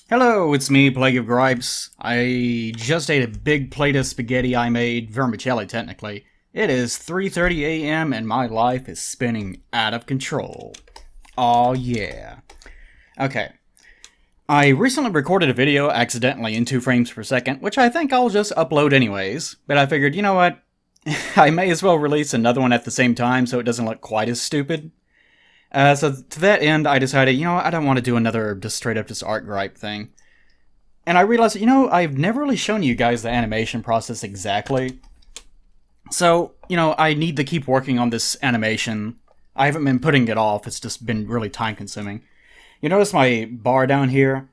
Hello, it's me, Plague of Gripes. I just ate a big plate of spaghetti I made, vermicelli technically. It is 3:30 a.m. and my life is spinning out of control. Aw yeah. Okay. I recently recorded a video accidentally in 2 frames per second, which I think I'll just upload anyways, but I figured, you know what? I may as well release another one at the same time so it doesn't look quite as stupid. So to that end, I decided, I don't want to do another just straight up art gripe thing. And I realized, I've never really shown you guys the animation process exactly. So, I need to keep working on this animation. I haven't been putting it off, it's just been really time consuming. You notice my bar down here?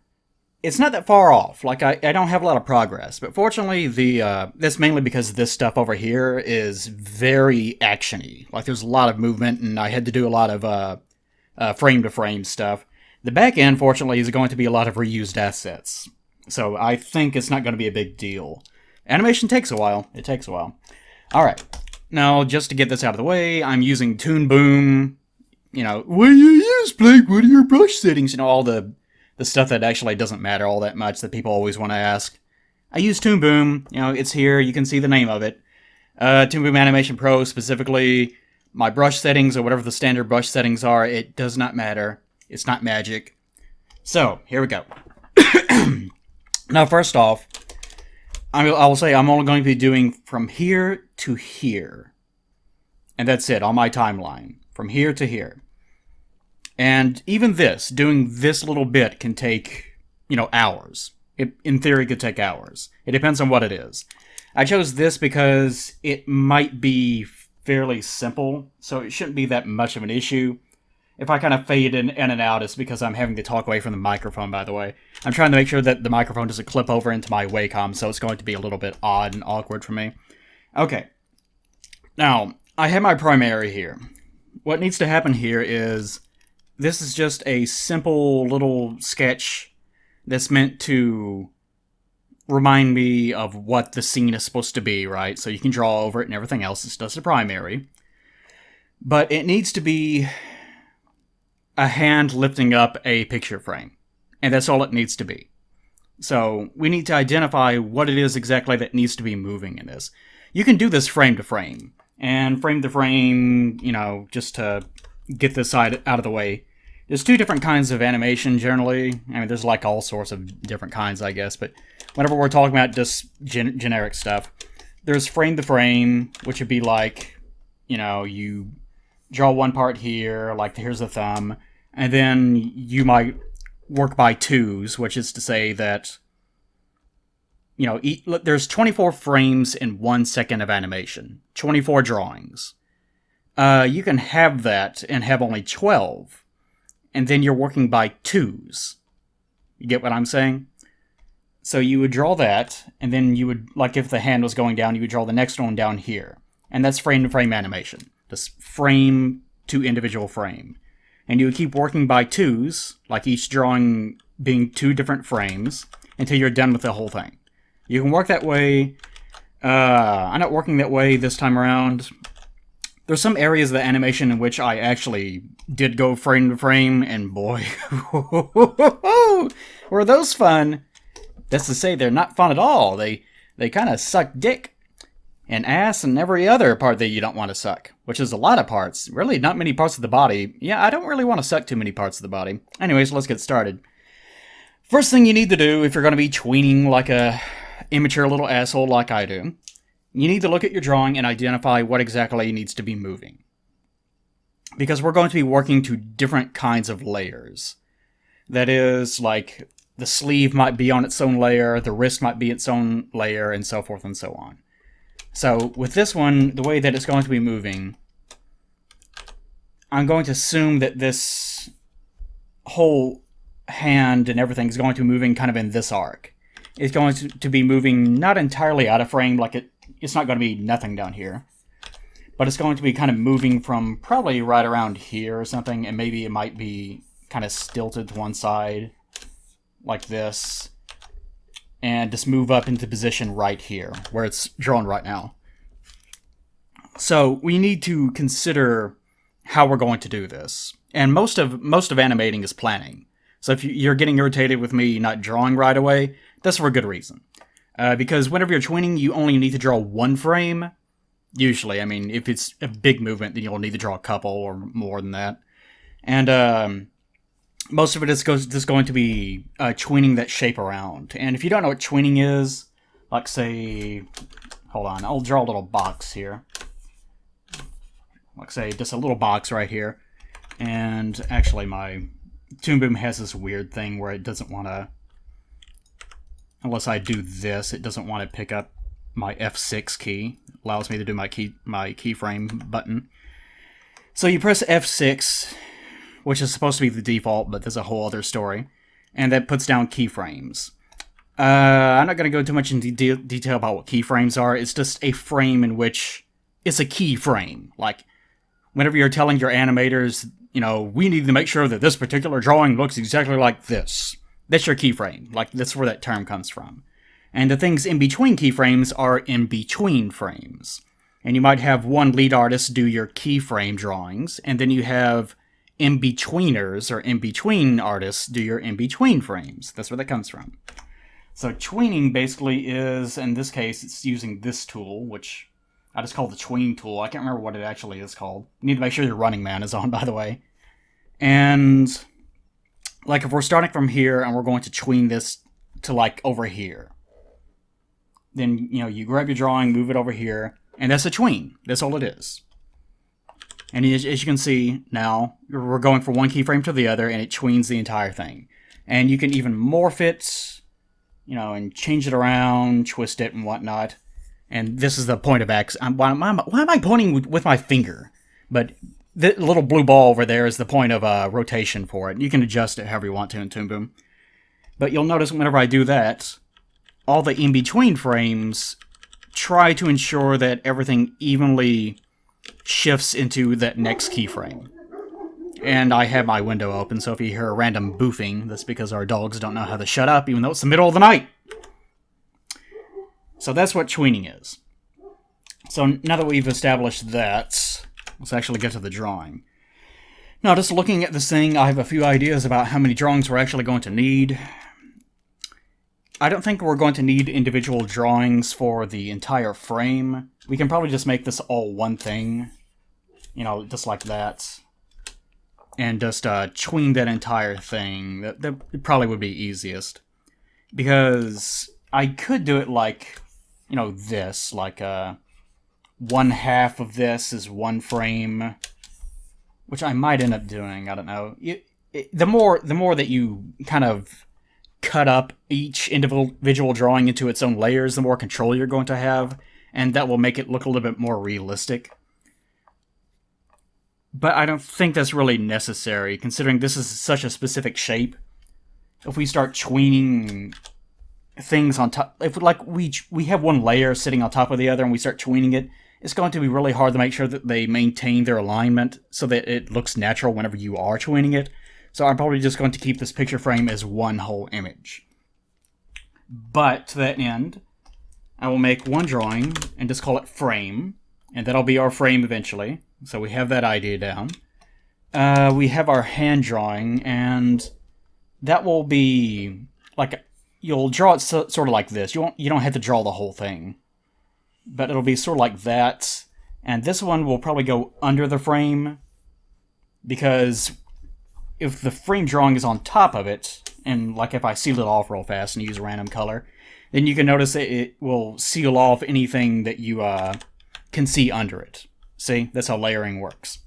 It's not that far off, like I don't have a lot of progress, but fortunately that's mainly because this stuff over here is very action-y. Like there's a lot of movement and I had to do a lot of frame-to-frame stuff. The back end, fortunately, is going to be a lot of reused assets. So I think it's not going to be a big deal. Animation takes a while. It takes a while. Alright. Now, just to get this out of the way, I'm using Toon Boom. What do you use, Blake? What are your brush settings? All the stuff that actually doesn't matter all that much that people always want to ask. I use Toon Boom. It's here. You can see the name of it. Toon Boom Animation Pro, specifically my brush settings, or whatever the standard brush settings are, it does not matter. It's not magic. So, here we go. Now, first off, I will say I'm only going to be doing from here to here. And that's it, on my timeline. From here to here. And even doing this little bit can take, hours. It, in theory, could take hours. It depends on what it is. I chose this because it might be fairly simple, so it shouldn't be that much of an issue. If I kind of fade in and out, it's because I'm having to talk away from the microphone, by the way. I'm trying to make sure that the microphone doesn't clip over into my Wacom, so it's going to be a little bit odd and awkward for me. Okay. Now, I have my primary here. What needs to happen here is, this is just a simple little sketch that's meant to remind me of what the scene is supposed to be, right? So you can draw over it and everything else. It's just a primary. But it needs to be a hand lifting up a picture frame. And that's all it needs to be. So we need to identify what it is exactly that needs to be moving in this. You can do this frame to frame. And frame to frame, just to get this side out of the way. There's 2 different kinds of animation, generally. I mean, there's like all sorts of different kinds, I guess. But whenever we're talking about just generic stuff, there's frame to frame, which would be like, you draw one part here, like here's the thumb, and then you might work by 2s, which is to say that, there's 24 frames in 1 second of animation. 24 drawings. You can have that and have only 12, and then you're working by 2s. You get what I'm saying? So you would draw that, and then you would, like if the hand was going down, you would draw the next one down here. And that's frame-to-frame animation. Just frame to individual frame. And you would keep working by 2s, like each drawing being 2 different frames, until you're done with the whole thing. You can work that way. I'm not working that way this time around. There's some areas of the animation in which I actually did go frame to frame, and boy, were those fun. That's to say, they're not fun at all. They kind of suck dick and ass and every other part that you don't want to suck, which is a lot of parts. Really, not many parts of the body. Yeah, I don't really want to suck too many parts of the body. Anyways, let's get started. First thing you need to do, if you're going to be tweening like a immature little asshole like I do, you need to look at your drawing and identify what exactly needs to be moving. Because we're going to be working to different kinds of layers. That is, like, the sleeve might be on its own layer, the wrist might be its own layer, and so forth and so on. So, with this one, the way that it's going to be moving, I'm going to assume that this whole hand and everything is going to be moving kind of in this arc. It's going to be moving not entirely out of frame, like it's not going to be nothing down here. But it's going to be kind of moving from probably right around here or something, and maybe it might be kind of stilted to one side, like this, and just move up into position right here, where it's drawn right now. So we need to consider how we're going to do this. And most of animating is planning. So if you're getting irritated with me not drawing right away, that's for a good reason. Because whenever you're tweening, you only need to draw one frame. Usually, I mean, if it's a big movement, then you'll need to draw a couple or more than that. And most of it is just going to be tweening that shape around. And if you don't know what tweening is, like say, hold on, I'll draw a little box here. Like say, just a little box right here. And actually my Toon Boom has this weird thing where it doesn't want to, unless I do this, it doesn't want to pick up my F6 key. It allows me to do my keyframe button. So you press F6, which is supposed to be the default, but there's a whole other story, and that puts down keyframes. I'm not going to go too much into detail about what keyframes are. It's just a frame in which it's a keyframe. Like, whenever you're telling your animators, you know, we need to make sure that this particular drawing looks exactly like this. That's your keyframe. Like, that's where that term comes from. And the things in between keyframes are in between frames. And you might have one lead artist do your keyframe drawings, and then you have in-betweeners, or in-between artists, do your in-between frames. That's where that comes from. So tweening basically is, in this case, it's using this tool, which I just call the Tween tool. I can't remember what it actually is called. You need to make sure your Running Man is on, by the way. And, like, if we're starting from here and we're going to tween this to, like, over here, then, you know, you grab your drawing, move it over here, and that's a tween. That's all it is. And as you can see now, we're going from one keyframe to the other, and it tweens the entire thing. And you can even morph it, you know, and change it around, twist it, and whatnot. And this is the point of X. Why am I pointing with my finger? But the little blue ball over there is the point of rotation for it. You can adjust it however you want to in Toon Boom. But you'll notice whenever I do that, all the in-between frames try to ensure that everything evenly shifts into that next keyframe. And I have my window open, so if you hear a random boofing, that's because our dogs don't know how to shut up, even though it's the middle of the night. So that's what tweening is. So now that we've established that, let's actually get to the drawing. Now, just looking at this thing, I have a few ideas about how many drawings we're actually going to need. I don't think we're going to need individual drawings for the entire frame. We can probably just make this all one thing, you know, just like that. And just tween that entire thing. That probably would be easiest. Because I could do it like, you know, this. Like, one half of this is one frame. Which I might end up doing, I don't know. The more that you kind of cut up each individual drawing into its own layers, the more control you're going to have. And that will make it look a little bit more realistic. But I don't think that's really necessary, considering this is such a specific shape. If we start tweening things on top, if like we have one layer sitting on top of the other and we start tweening it, it's going to be really hard to make sure that they maintain their alignment so that it looks natural whenever you are tweening it. So I'm probably just going to keep this picture frame as one whole image. But to that end, I will make one drawing and just call it frame, and that'll be our frame eventually. So we have that idea down. We have our hand drawing, and that will be like, you'll draw it sort of like this. You don't have to draw the whole thing, but it'll be sort of like that. And this one will probably go under the frame, because if the frame drawing is on top of it, and like if I seal it off real fast and use a random color, then you can notice that it will seal off anything that you can see under it. See, that's how layering works.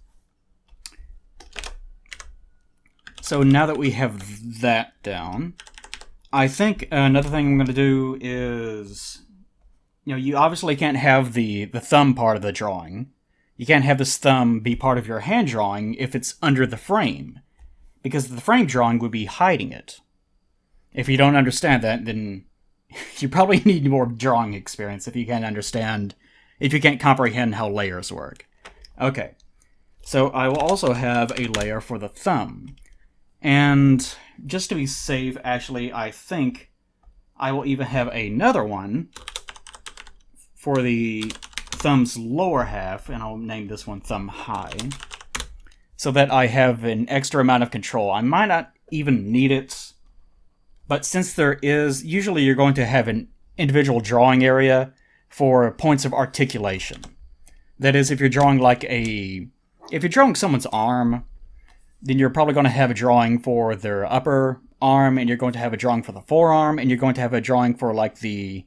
So now that we have that down, I think another thing I'm going to do is, you know, you obviously can't have the thumb part of the drawing. You can't have this thumb be part of your hand drawing if it's under the frame, because the frame drawing would be hiding it. If you don't understand that, then you probably need more drawing experience if you can't comprehend how layers work. Okay, so I will also have a layer for the thumb. And just to be safe, actually, I think I will even have another one for the thumb's lower half, and I'll name this one Thumb High, so that I have an extra amount of control. I might not even need it. But since there is, usually you're going to have an individual drawing area for points of articulation. That is, if you're drawing if you're drawing someone's arm, then you're probably going to have a drawing for their upper arm, and you're going to have a drawing for the forearm, and you're going to have a drawing for like the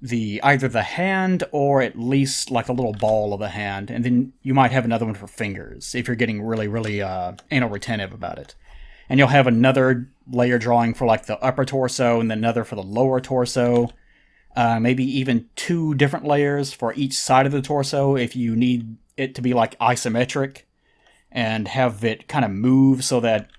either the hand or at least like a little ball of the hand, and then you might have another one for fingers if you're getting really anal retentive about it. And you'll have another layer drawing for like the upper torso, and then another for the lower torso. Maybe even 2 different layers for each side of the torso if you need it to be like isometric and have it kind of move so that,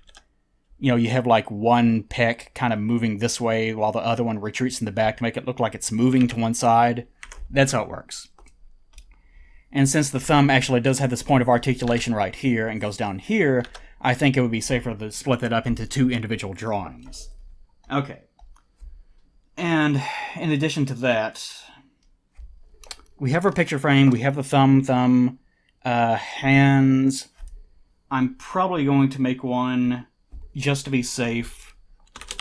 you know, you have like one pec kind of moving this way while the other one retreats in the back to make it look like it's moving to one side. That's how it works. And since the thumb actually does have this point of articulation right here and goes down here, I think it would be safer to split that up into 2 individual drawings. Okay. And in addition to that, we have our picture frame, we have the thumb, hands. I'm probably going to make one just to be safe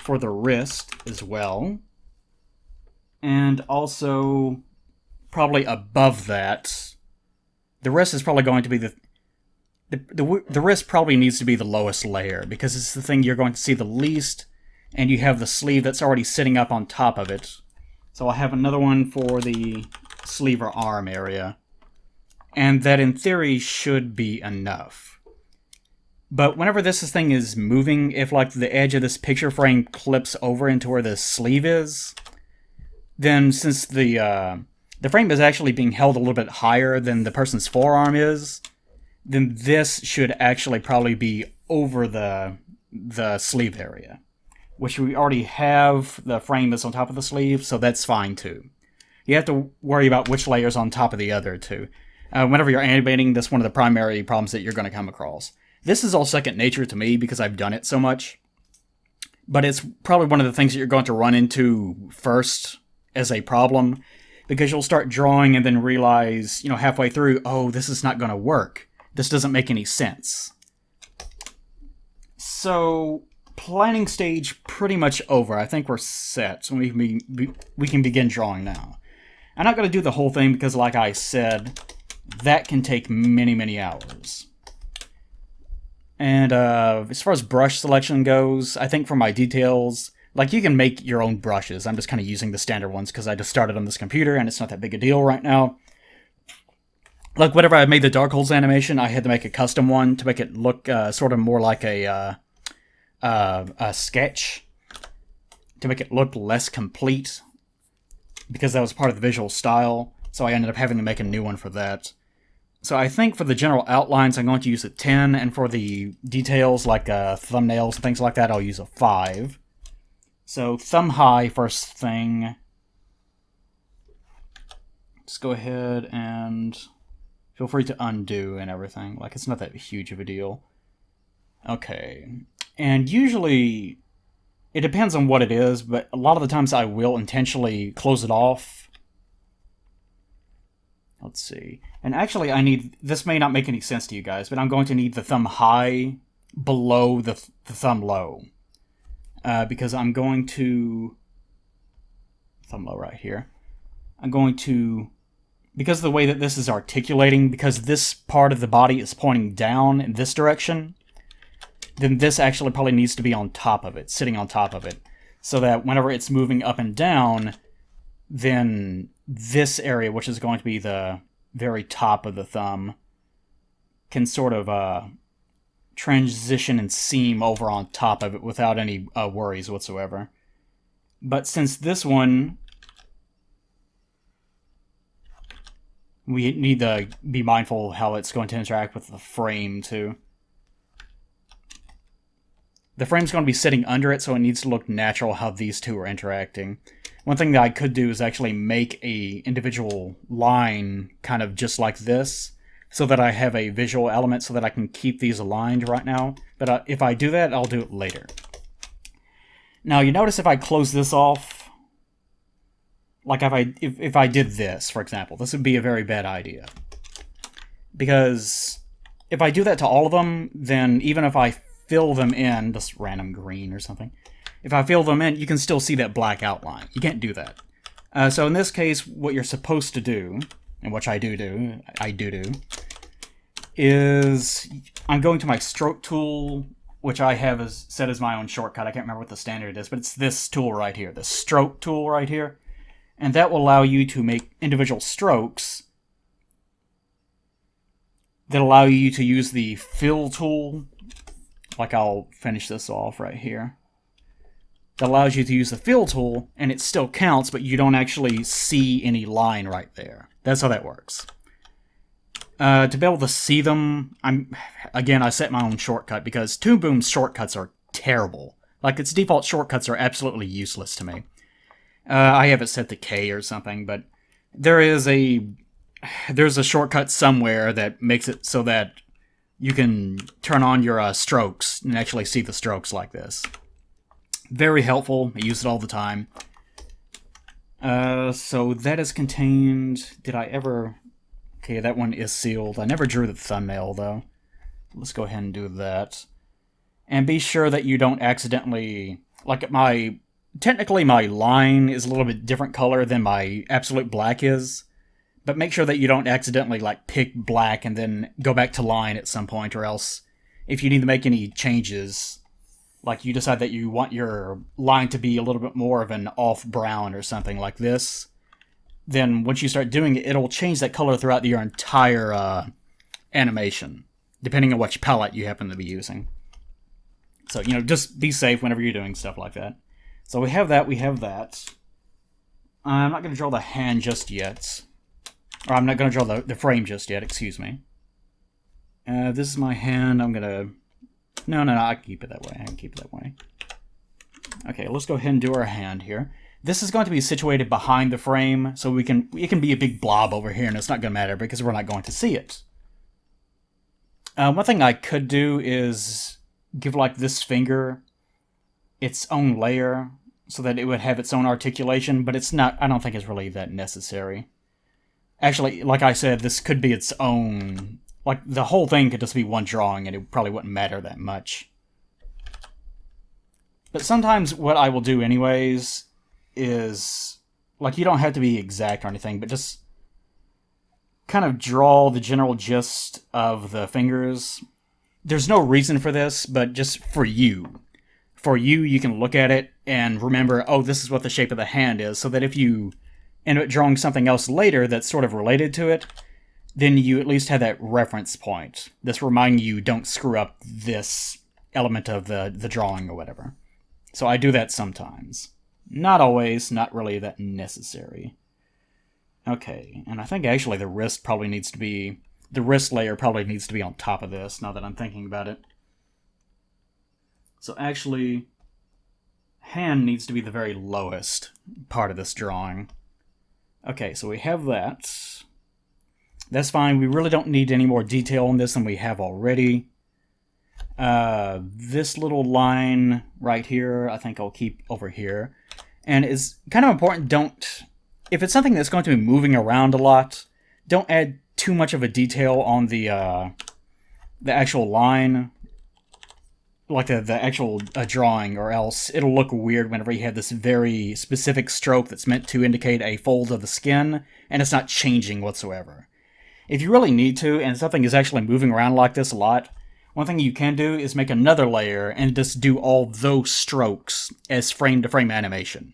for the wrist as well. And also, probably above that, the wrist is probably going to be the wrist probably needs to be the lowest layer, because it's the thing you're going to see the least, and you have the sleeve that's already sitting up on top of it. So I'll have another one for the sleeve or arm area. And that in theory should be enough. But whenever this thing is moving, if like the edge of this picture frame clips over into where the sleeve is, then since the frame is actually being held a little bit higher than the person's forearm is, then this should actually probably be over the sleeve area, which we already have. The frame is on top of the sleeve, so that's fine too. You have to worry about which layer's on top of the other too. Whenever you're animating, that's one of the primary problems that you're going to come across. This is all second nature to me because I've done it so much, but it's probably one of the things that you're going to run into first as a problem, because you'll start drawing and then realize, you know, halfway through, oh, this is not going to work. This doesn't make any sense. So, planning stage pretty much over. I think we're set, so we can begin drawing now. I'm not going to do the whole thing because, like I said, that can take many hours. And as far as brush selection goes, I think for my details, like, you can make your own brushes. I'm just kind of using the standard ones because I just started on this computer and it's not that big a deal right now. Like, whenever I made the Dark Holes animation, I had to make a custom one to make it look sort of more like a sketch, to make it look less complete, because that was part of the visual style. So I ended up having to make a new one for that. So I think for the general outlines, I'm going to use a 10, and for the details like thumbnails and things like that, I'll use a 5. So thumb high first thing. Just go ahead and feel free to undo and everything. Like, it's not that huge of a deal. Okay. And usually, it depends on what it is, but a lot of the times I will intentionally close it off. Let's see. And actually, I need... This may not make any sense to you guys, but I'm going to need the thumb high below the thumb low. Because I'm going to... Thumb low right here. I'm going to... Because of the way that this is articulating, because this part of the body is pointing down in this direction, then this actually probably needs to be on top of it, sitting on top of it. So that whenever it's moving up and down, then this area, which is going to be the very top of the thumb, can sort of transition and seam over on top of it without any worries whatsoever. But since this one, we need to be mindful how it's going to interact with the frame too. The frame's going to be sitting under it, so it needs to look natural how these two are interacting. One thing that I could do is actually make a individual line kind of just like this, so that I have a visual element so that I can keep these aligned right now. But if I do that, I'll do it later. Now, you notice if I close this off, like if I did this, for example, this would be a very bad idea. Because if I do that to all of them, then even if I fill them in, just random green or something, if I fill them in, you can still see that black outline. You can't do that. So in this case, what you're supposed to do, and which I do, is I'm going to my stroke tool, which I have as set as my own shortcut. I can't remember what the standard is, but it's this tool right here, the stroke tool right here. And that will allow you to make individual strokes that allow you to use the fill tool. Like, I'll finish this off right here. That allows you to use the fill tool, and it still counts, but you don't actually see any line right there. That's how that works. To be able to see them, I set my own shortcut, because Toon Boom's shortcuts are terrible. Like, its default shortcuts are absolutely useless to me. I have it set to K or something, but there's a shortcut somewhere that makes it so that you can turn on your strokes and actually see the strokes like this. Very helpful. I use it all the time. So that is contained... Did I ever... Okay, that one is sealed. I never drew the thumbnail, though. Let's go ahead and do that. And be sure that you don't accidentally... Like, technically, my line is a little bit different color than my absolute black is. But make sure that you don't accidentally, like, pick black and then go back to line at some point, or else if you need to make any changes... Like, you decide that you want your line to be a little bit more of an off brown or something like this, then once you start doing it, it'll change that color throughout your entire animation, depending on which palette you happen to be using. So, just be safe whenever you're doing stuff like that. So we have that. I'm not going to draw the hand just yet. Or I'm not going to draw the frame just yet, excuse me. This is my hand. I'm going to... No, I can keep it that way. Okay, let's go ahead and do our hand here. This is going to be situated behind the frame, so it can be a big blob over here, and it's not going to matter because we're not going to see it. One thing I could do is give, like, this finger its own layer so that it would have its own articulation, but it's not. I don't think it's really that necessary. Actually, like I said, this could be its own... Like, the whole thing could just be one drawing, and it probably wouldn't matter that much. But sometimes what I will do anyways is... Like, you don't have to be exact or anything, but just kind of draw the general gist of the fingers. There's no reason for this, but just for you. For you, you can look at it and remember, oh, this is what the shape of the hand is, so that if you end up drawing something else later that's sort of related to it, then you at least have that reference point. This reminding you don't screw up this element of the drawing or whatever. So I do that sometimes. Not always, not really that necessary. Okay, and I think actually the wrist layer probably needs to be on top of this, now that I'm thinking about it. So actually, hand needs to be the very lowest part of this drawing. Okay, so we have that. That's fine. We really don't need any more detail on this than we have already. This little line right here, I think I'll keep over here. And it's kind of important, if it's something that's going to be moving around a lot, don't add too much of a detail on the actual line, like the actual drawing, or else it'll look weird whenever you have this very specific stroke that's meant to indicate a fold of the skin, and it's not changing whatsoever. If you really need to, and something is actually moving around like this a lot, one thing you can do is make another layer and just do all those strokes as frame-to-frame animation.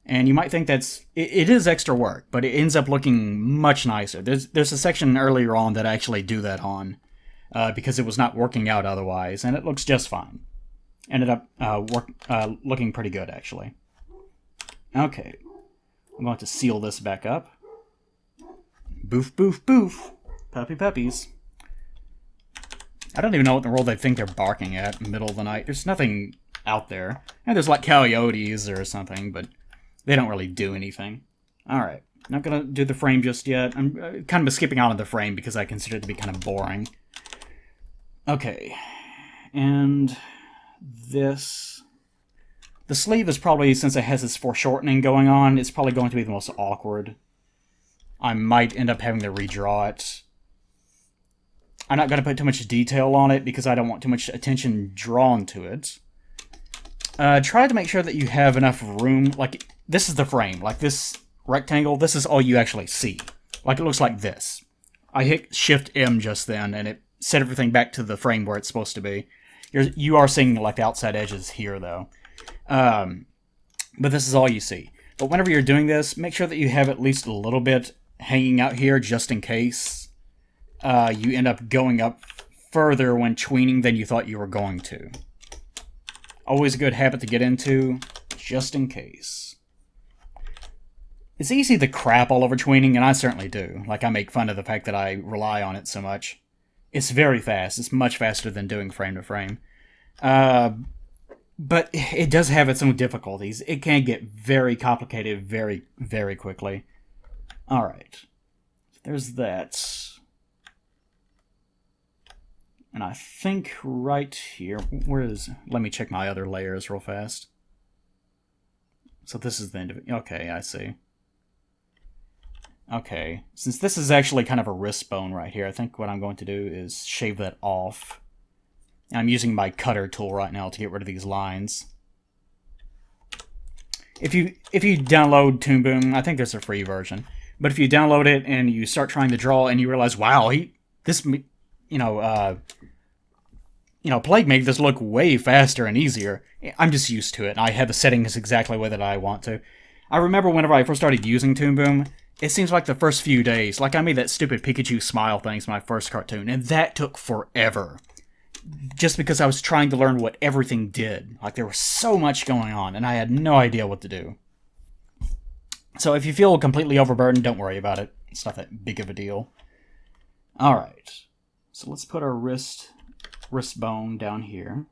And you might think it is extra work, but it ends up looking much nicer. There's a section earlier on that I actually do that on, because it was not working out otherwise, and it looks just fine. Ended up looking pretty good, actually. Okay, I'm going to seal this back up. Boof, boof, boof. Puppy puppies. I don't even know what in the world they think they're barking at in the middle of the night. There's nothing out there. And there's like coyotes or something, but they don't really do anything. Alright, not gonna do the frame just yet. I'm kind of skipping out of the frame because I consider it to be kind of boring. Okay, and this... The sleeve is probably, since it has this foreshortening going on, it's probably going to be the most awkward. I might end up having to redraw it. I'm not going to put too much detail on it because I don't want too much attention drawn to it. Try to make sure that you have enough room. Like, this is the frame. Like, this rectangle, this is all you actually see. Like, it looks like this. I hit Shift-M just then, and it set everything back to the frame where it's supposed to be. You are seeing, like, the outside edges here, though. But this is all you see. But whenever you're doing this, make sure that you have at least a little bit hanging out here, just in case you end up going up further when tweening than you thought you were going to. Always a good habit to get into, just in case. It's easy to crap all over tweening, and I certainly do. Like, I make fun of the fact that I rely on it so much. It's very fast. It's much faster than doing frame to frame. But it does have its own difficulties. It can get very complicated very, very quickly. Alright. There's that. And I think right here... Let me check my other layers real fast. So this is the end of it. Okay, I see. Okay. Since this is actually kind of a wrist bone right here, I think what I'm going to do is shave that off. I'm using my cutter tool right now to get rid of these lines. If you download Toon Boom, I think there's a free version. But if you download it and you start trying to draw and you realize, wow, Plague made this look way faster and easier. I'm just used to it, and I have the settings exactly the way that I want to. I remember whenever I first started using Toon Boom, it seems like the first few days, like I made that stupid Pikachu smile thing as my first cartoon, and that took forever. Just because I was trying to learn what everything did. Like, there was so much going on, and I had no idea what to do. So if you feel completely overburdened, don't worry about it. It's not that big of a deal. Alright. So let's put our wrist bone down here.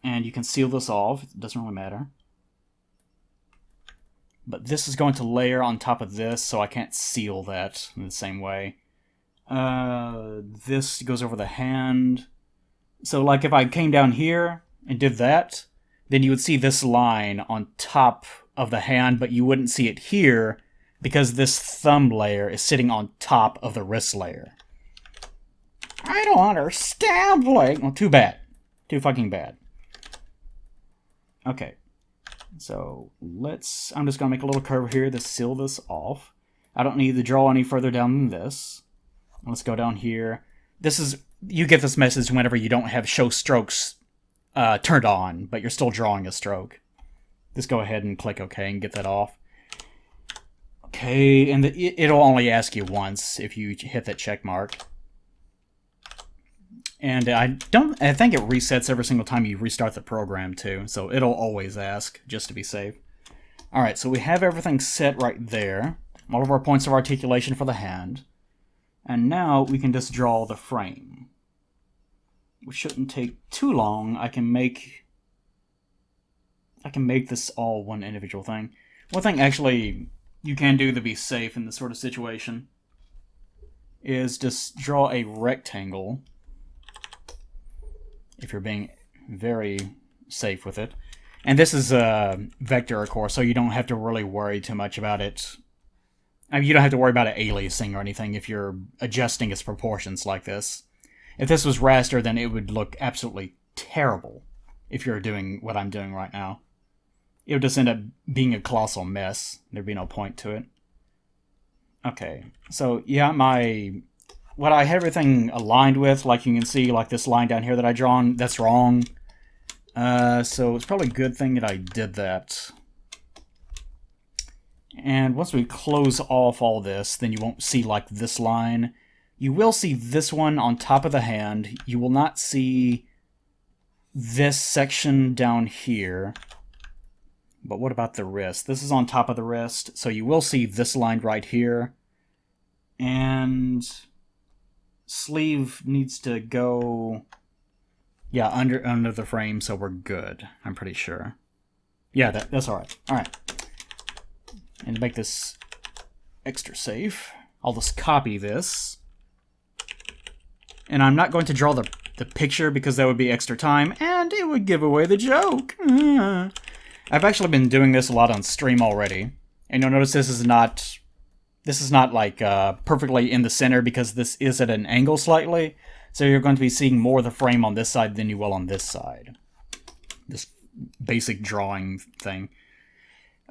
And you can seal this off. It doesn't really matter. But this is going to layer on top of this, so I can't seal that in the same way. This goes over the hand. So, like, if I came down here and did that, then you would see this line on top of the hand, but you wouldn't see it here because this thumb layer is sitting on top of the wrist layer. I don't understand, Blake. Well, too bad. Too fucking bad. Okay. So, I'm just gonna make a little curve here to seal this off. I don't need to draw any further down than this. Let's go down here. You get this message whenever you don't have show strokes turned on, but you're still drawing a stroke. Just go ahead and click OK and get that off. Okay, and it'll only ask you once if you hit that check mark. And I think it resets every single time you restart the program too, so it'll always ask, just to be safe. Alright, so we have everything set right there. All of our points of articulation for the hand. And now we can just draw the frame. Which shouldn't take too long. I can make this all one individual thing. One thing actually you can do to be safe in this sort of situation is just draw a rectangle. If you're being very safe with it. And this is a vector, of course, so you don't have to really worry too much about it. I mean, you don't have to worry about it aliasing or anything if you're adjusting its proportions like this. If this was raster, then it would look absolutely terrible if you're doing what I'm doing right now. It would just end up being a colossal mess. There'd be no point to it. Okay, so yeah, what I have everything aligned with, like you can see, like this line down here that I drawn, that's wrong. So it's probably a good thing that I did that. And once we close off all this, then you won't see like this line. You will see this one on top of the hand. You will not see this section down here. But what about the wrist? This is on top of the wrist, so you will see this line right here. And sleeve needs to go, yeah, under the frame, so we're good. I'm pretty sure. Yeah, that's all right. All right. And to make this extra safe, I'll just copy this. And I'm not going to draw the picture because that would be extra time, and it would give away the joke. I've actually been doing this a lot on stream already. And you'll notice this is not this is not like perfectly in the center because this is at an angle slightly. So you're going to be seeing more of the frame on this side than you will on this side. This basic drawing thing.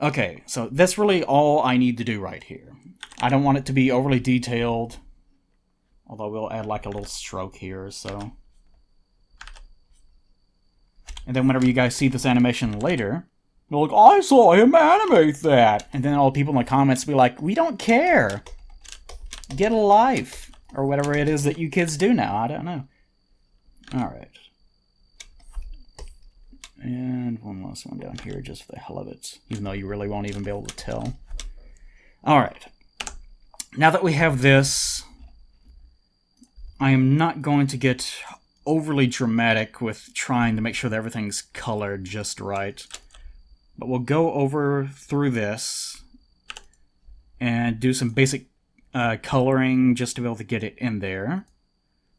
Okay, so that's really all I need to do right here. I don't want it to be overly detailed. Although we'll add like a little stroke here or so. And then whenever you guys see this animation later, you're like, I saw him animate that! And then all the people in the comments will be like, we don't care! Get a life! Or whatever it is that you kids do now, I don't know. Alright. And one last one down here just for the hell of it. Even though you really won't even be able to tell. Alright. Now that we have this, I am not going to get overly dramatic with trying to make sure that everything's colored just right. But we'll go over through this and do some basic coloring just to be able to get it in there.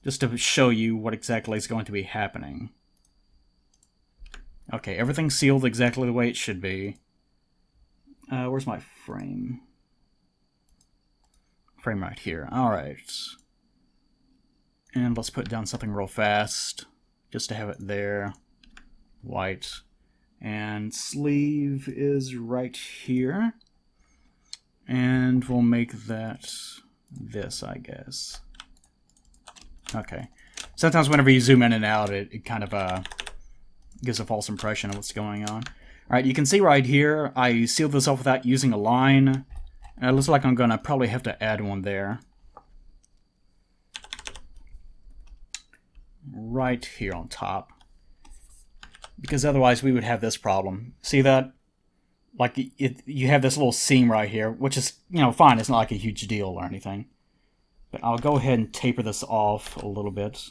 Just to show you what exactly is going to be happening. Okay, everything's sealed exactly the way it should be. Where's my frame? Frame right here. Alright. And let's put down something real fast, just to have it there. White. And sleeve is right here. And we'll make that this, I guess. Okay. Sometimes whenever you zoom in and out, it kind of gives a false impression of what's going on. Alright, you can see right here, I sealed this off without using a line. And it looks like I'm going to probably have to add one there. Right here on top. Because otherwise we would have this problem. See that? Like, you have this little seam right here, which is, you know, fine. It's not like a huge deal or anything. But I'll go ahead and taper this off a little bit.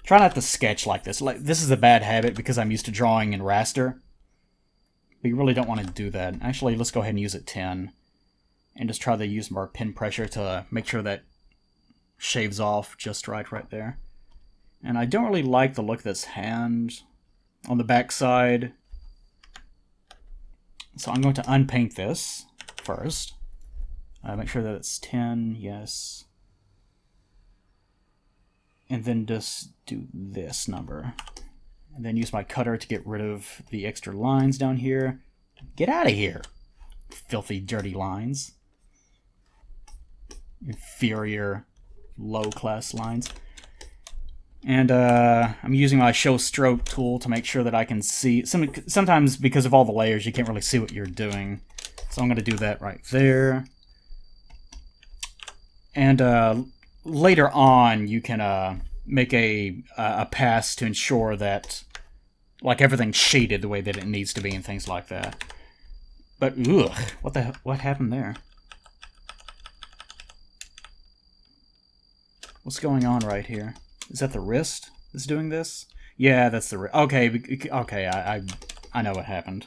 Try not to sketch like this. This is a bad habit because I'm used to drawing in raster. But you really don't want to do that. Actually, let's go ahead and use it 10. And just try to use more pin pressure to make sure that shaves off just right there. And I don't really like the look of this hand on the back side. So I'm going to unpaint this first. Make sure that it's 10, yes. And then just do this number. And then use my cutter to get rid of the extra lines down here. Get out of here! Filthy, dirty lines. Inferior, low-class lines. And I'm using my show stroke tool to make sure that I can see. Sometimes because of all the layers, you can't really see what you're doing. So I'm going to do that right there. And later on, you can make a pass to ensure that like everything's shaded the way that it needs to be and things like that. But ugh, what happened there? What's going on right here? Is that the wrist that's doing this? Yeah, that's the wrist. Okay, I know what happened.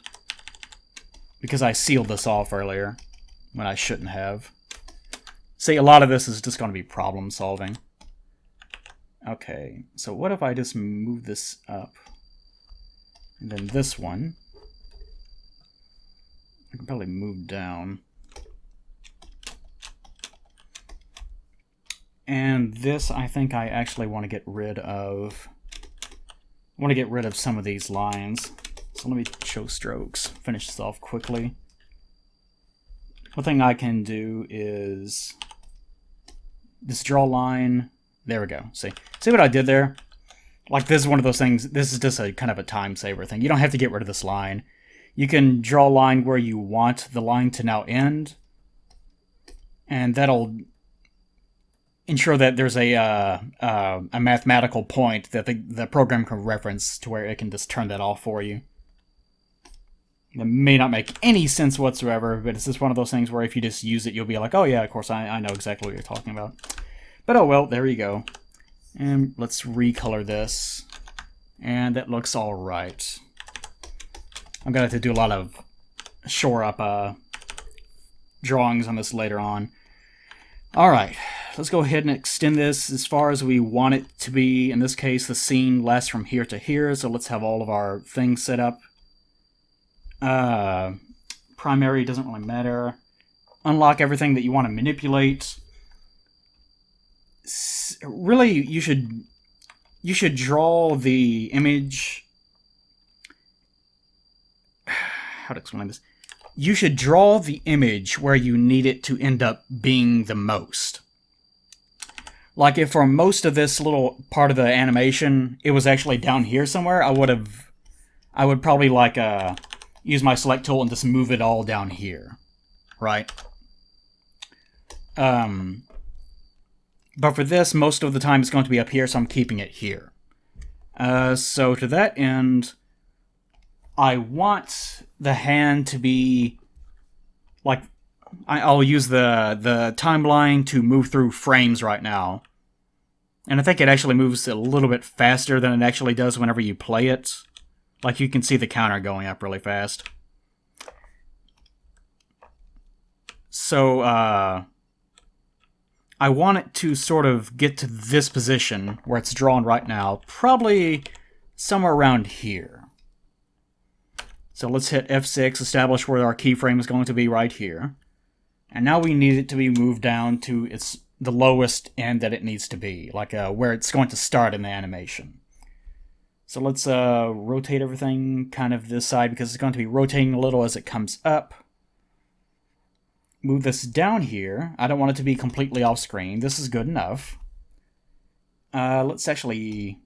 Because I sealed this off earlier when I shouldn't have. See, a lot of this is just going to be problem solving. Okay, so what if I just move this up? And then this one, I can probably move down. And this, I think I actually want to get rid of. I want to get rid of some of these lines. So let me show strokes. Finish this off quickly. One thing I can do is just draw a line. There we go. See what I did there? Like, this is one of those things. This is just a kind of a time saver thing. You don't have to get rid of this line. You can draw a line where you want the line to now end, and that'll ensure that there's a mathematical point that the program can reference to where it can just turn that off for you. It may not make any sense whatsoever, but it's just one of those things where if you just use it, you'll be like, oh yeah, of course, I know exactly what you're talking about. But oh well, there you go. And let's recolor this. And that looks alright. I'm going to have to do a lot of shore up drawings on this later on. Alright, let's go ahead and extend this as far as we want it to be. In this case, the scene lasts from here to here, so let's have all of our things set up. Primary doesn't really matter. unlock everything that you want to manipulate. Really, you should draw the image. How to explain this? You should draw the image where you need it to end up being the most. Like if for most of this little part of the animation, it was actually down here somewhere, I would probably like use my select tool and just move it all down here, right? But for this, most of the time it's going to be up here, so I'm keeping it here. So to that end, I want the hand to be like, I'll use the timeline to move through frames right now. And I think it actually moves a little bit faster than it actually does whenever you play it. Like, you can see the counter going up really fast. So, I want it to sort of get to this position where it's drawn right now, probably somewhere around here. So let's hit F6, establish where our keyframe is going to be right here. And now we need it to be moved down to the lowest end that it needs to be, like where it's going to start in the animation. So let's rotate everything kind of this side because it's going to be rotating a little as it comes up. Move this down here. I don't want it to be completely off screen. This is good enough. Let's actually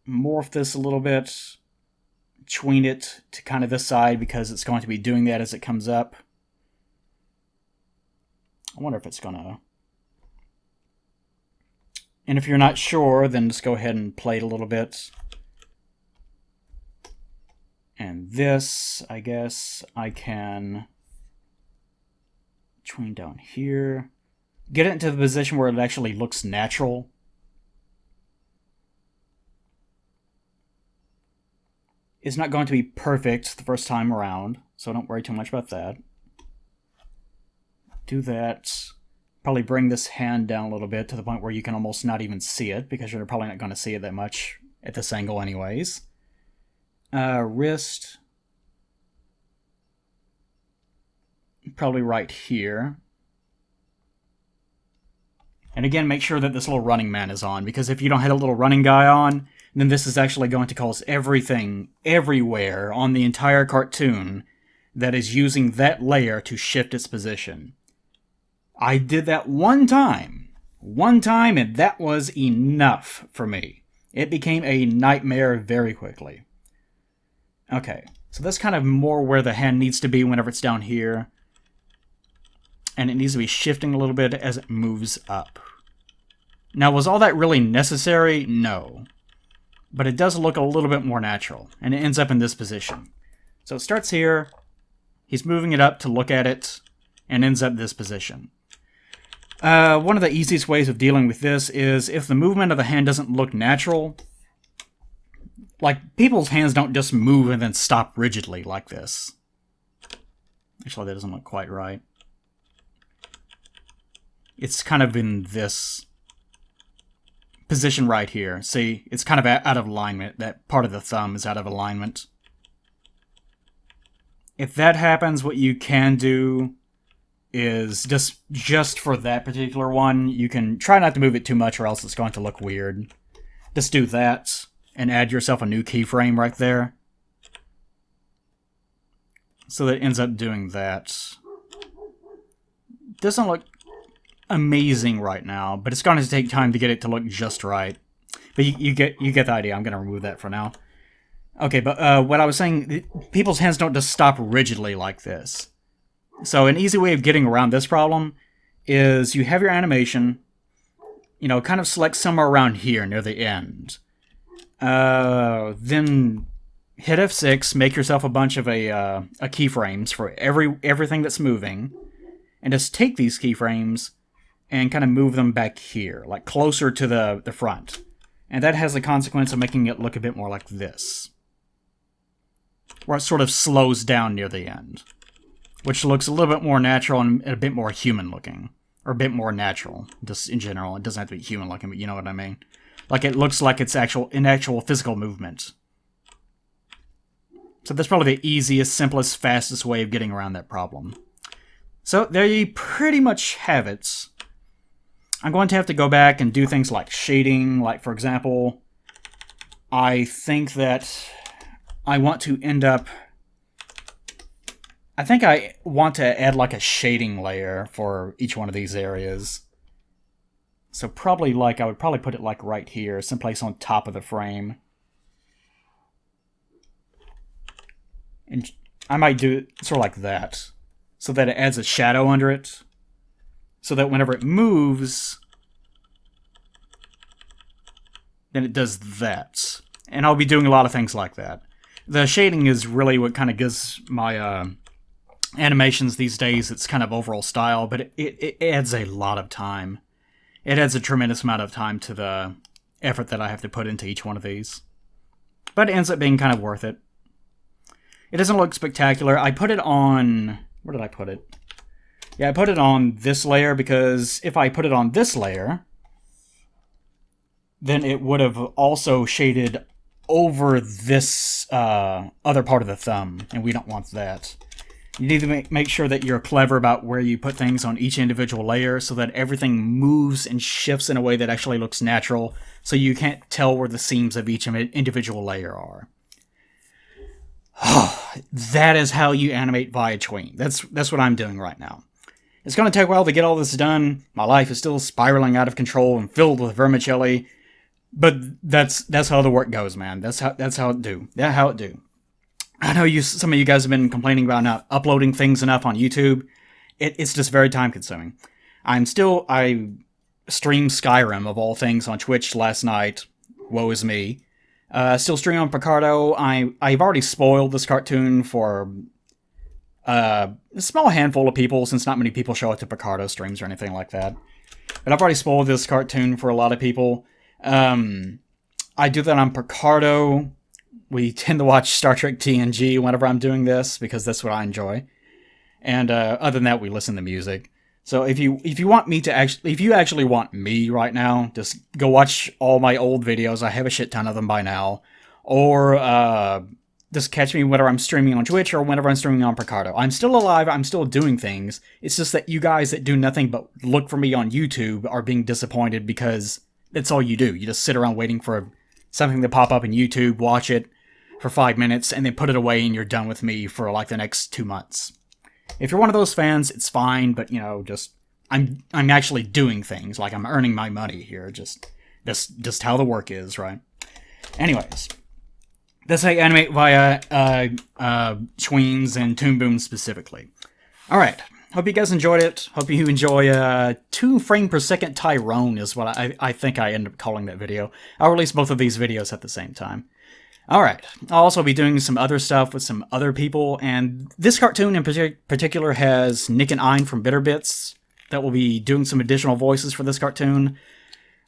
morph this a little bit. Tween it to kind of this side because it's going to be doing that as it comes up. I wonder if it's gonna... And if you're not sure, then just go ahead and play it a little bit. And this, I guess, I can tween down here. Get it into the position where it actually looks natural. It's not going to be perfect the first time around, so don't worry too much about that. Do that. Probably bring this hand down a little bit to the point where you can almost not even see it, because you're probably not going to see it that much at this angle anyways. Wrist. Probably right here. And again, make sure that this little running man is on, because if you don't have a little running guy on, then this is actually going to cause everything, everywhere on the entire cartoon that is using that layer to shift its position. I did that one time, and that was enough for me. It became a nightmare very quickly. Okay, so that's kind of more where the hand needs to be whenever it's down here. And it needs to be shifting a little bit as it moves up. Now, was all that really necessary? No. But it does look a little bit more natural, and it ends up in this position. So it starts here, he's moving it up to look at it, and ends up in this position. One of the easiest ways of dealing with this is if the movement of the hand doesn't look natural, like people's hands don't just move and then stop rigidly like this. Actually, that doesn't look quite right. It's kind of in this position right here. See, it's kind of out of alignment. That part of the thumb is out of alignment. If that happens, what you can do is just for that particular one, you can try not to move it too much or else it's going to look weird. Just do that and add yourself a new keyframe right there. So that it ends up doing that. Doesn't look amazing right now, but it's going to take time to get it to look just right. But you get the idea. I'm going to remove that for now. Okay, but what I was saying, people's hands don't just stop rigidly like this. So an easy way of getting around this problem is you have your animation, you know, kind of select somewhere around here near the end. Then hit F6, make yourself a bunch of keyframes for everything that's moving, and just take these keyframes and kind of move them back here, like closer to the front. And that has the consequence of making it look a bit more like this, where it sort of slows down near the end, which looks a little bit more natural and a bit more human looking, or a bit more natural, just in general. It doesn't have to be human looking, but you know what I mean. Like it looks like it's actual physical movement. So that's probably the easiest, simplest, fastest way of getting around that problem. So there you pretty much have it. I'm going to have to go back and do things like shading. Like, for example, I think that I want to end up... I think I want to add like a shading layer for each one of these areas. So probably like, I would probably put it like right here, someplace on top of the frame. And I might do it sort of like that, so that it adds a shadow under it. So that whenever it moves, then it does that. And I'll be doing a lot of things like that. The shading is really what kind of gives my animations these days its kind of overall style, but it adds a lot of time. It adds a tremendous amount of time to the effort that I have to put into each one of these. But it ends up being kind of worth it. It doesn't look spectacular. I put it on... Where did I put it? Yeah, I put it on this layer because if I put it on this layer, then it would have also shaded over this other part of the thumb, and we don't want that. You need to make sure that you're clever about where you put things on each individual layer so that everything moves and shifts in a way that actually looks natural, so you can't tell where the seams of each individual layer are. That is how you animate via Tween. That's what I'm doing right now. It's going to take a while to get all this done. My life is still spiraling out of control and filled with vermicelli, but that's how the work goes, man. That's how it do. I know some of you guys have been complaining about not uploading things enough on YouTube. It's just very time consuming. I streamed Skyrim of all things on Twitch last night. Woe is me. Still streaming on Picardo. I've already spoiled this cartoon for a small handful of people, since not many people show up to Picardo streams or anything like that. But I've already spoiled this cartoon for a lot of people. I do that on Picardo. We tend to watch Star Trek TNG whenever I'm doing this, because that's what I enjoy. And other than that, we listen to music. So if you actually want me right now, just go watch all my old videos. I have a shit ton of them by now. Or just catch me whenever I'm streaming on Twitch or whenever I'm streaming on Picardo. I'm still alive. I'm still doing things. It's just that you guys that do nothing but look for me on YouTube are being disappointed, because that's all you do. You just sit around waiting for something to pop up in YouTube, watch it for 5 minutes, and then put it away, and you're done with me for like the next 2 months. If you're one of those fans, it's fine, but just I'm actually doing things, like I'm earning my money here. Just how the work is, right? Anyways, that's how you animate via Tweens and Toon Boom specifically. All right. Hope you guys enjoyed it. Hope you enjoy 2 frame per second Tyrone is what I think I end up calling that video. I'll release both of these videos at the same time. Alright, I'll also be doing some other stuff with some other people, and this cartoon in particular has Nick and Ein from Bitter Bits that will be doing some additional voices for this cartoon.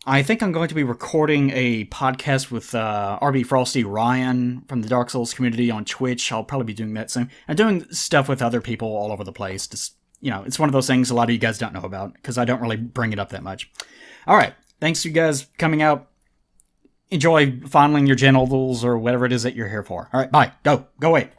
I think I'm going to be recording a podcast with RB Frosty Ryan from the Dark Souls community on Twitch. I'll probably be doing that soon. I'm doing stuff with other people all over the place. Just, it's one of those things a lot of you guys don't know about, because I don't really bring it up that much. Alright, thanks to you guys coming out. Enjoy fondling your genitals or whatever it is that you're here for. All right, bye. Go away.